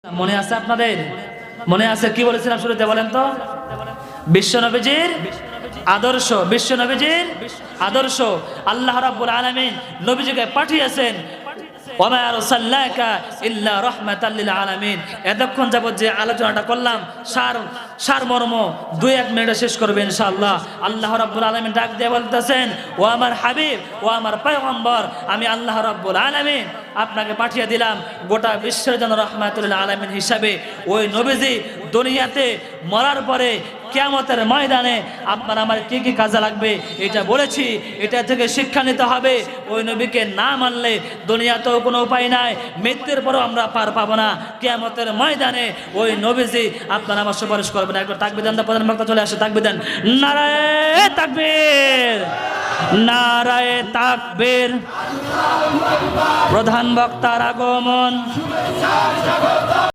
মনে আছে আপনাদের? মনে আছে কি বলেছিলাম শুরুতে? বলেন তো। বিশ্বনবীজির আদর্শ, বিশ্বনবীজির আদর্শ। আল্লাহ রাব্বুল আলামিন নবীজিকে পাঠিয়েছেন ওয়া মা আরসালনাকা ইল্লা রাহমাতাল লিল আলামিন। এতক্ষণ যাবত যে আলোচনাটা করলাম সারমর্ম 2-1 মিনিটে শেষ করবে ইনশাআল্লাহ। আল্লাহ রাব্বুল আলামিন ডাক দিয়ে বলতেছেন, ও আমার হাবিব, ও আমার পয়গম্বর, আমি আল্লাহ রাব্বুল আলামিন আপনাকে পাঠিয়ে দিলাম গোটা বিশ্বের জন্য রাহমাতুল লিল আলামিন হিসাবে। ওই নবীজি দুনিয়াতে মরার পরে কিয়ামতের ময়দানে আপনার আমার কি কি কাজে লাগবে এটা বলেছি। এটা থেকে শিক্ষা নিতে হবে। ওই নবীকে না মানলে দুনিয়াতেও কোনো উপায় নাই, মৃত্যুর পরেও আমরা পার পাবো না। কিয়ামতের ময়দানে ওই নবীজি আপনার আমার সুপারিশ করবেন। একবার তাকবীর দেন, প্রধান বক্তা চলে আসে, তাকবীর দেন। নারায়ে তাকবীর, নারায়ে তাকবীর। প্রধান বক্তার আগমন।